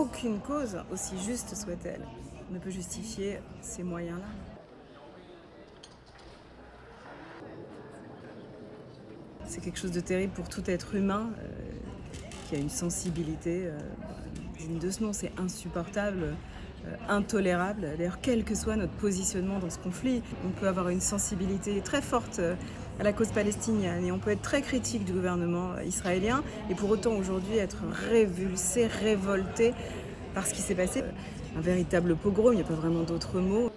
aucune cause, aussi juste soit-elle, ne peut justifier ces moyens-là. C'est quelque chose de terrible pour tout être humain qui a une sensibilité digne de ce nom. C'est insupportable, intolérable. D'ailleurs, quel que soit notre positionnement dans ce conflit, on peut avoir une sensibilité très forte à la cause palestinienne et on peut être très critique du gouvernement israélien et pour autant aujourd'hui être révulsé, révolté par ce qui s'est passé. Un véritable pogrom, il n'y a pas vraiment d'autres mots.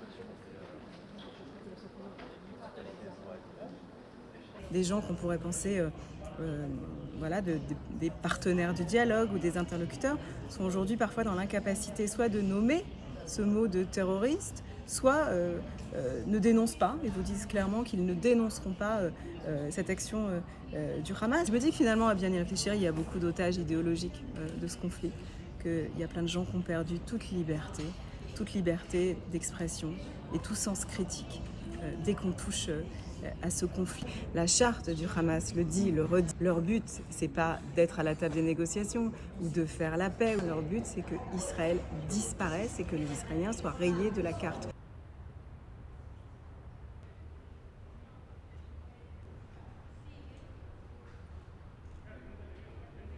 Des gens qu'on pourrait penser voilà, des partenaires de dialogue ou des interlocuteurs sont aujourd'hui parfois dans l'incapacité soit de nommer ce mot de terroriste, soit ne dénoncent pas et vous disent clairement qu'ils ne dénonceront pas cette action du Hamas. Je me dis que finalement, à bien y réfléchir, il y a beaucoup d'otages idéologiques de ce conflit, qu'il y a plein de gens qui ont perdu toute liberté d'expression et tout sens critique dès qu'on touche à ce conflit. La charte du Hamas le dit, le redit. Leur but, c'est pas d'être à la table des négociations ou de faire la paix. Leur but, c'est que Israël disparaisse et que les Israéliens soient rayés de la carte.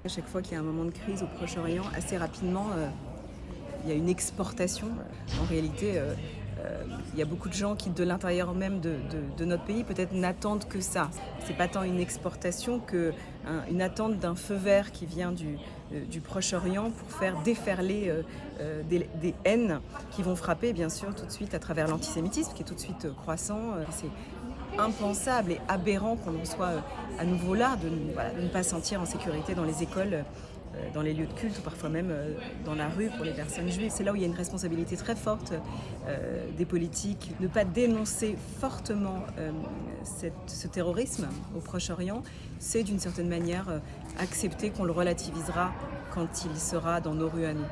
À chaque fois qu'il y a un moment de crise au Proche-Orient, assez rapidement, il y a une exportation. En réalité, il y a beaucoup de gens qui, de l'intérieur même de notre pays, peut-être n'attendent que ça. C'est pas tant une exportation qu'une attente d'un feu vert qui vient du Proche-Orient pour faire déferler des haines qui vont frapper, bien sûr, tout de suite à travers l'antisémitisme, qui est tout de suite croissant. C'est impensable et aberrant qu'on en soit à nouveau là, de ne pas sentir en sécurité dans les écoles, dans les lieux de culte ou parfois même dans la rue pour les personnes juives. C'est là où il y a une responsabilité très forte des politiques. Ne pas dénoncer fortement ce terrorisme au Proche-Orient, c'est d'une certaine manière accepter qu'on le relativisera quand il sera dans nos rues à nous.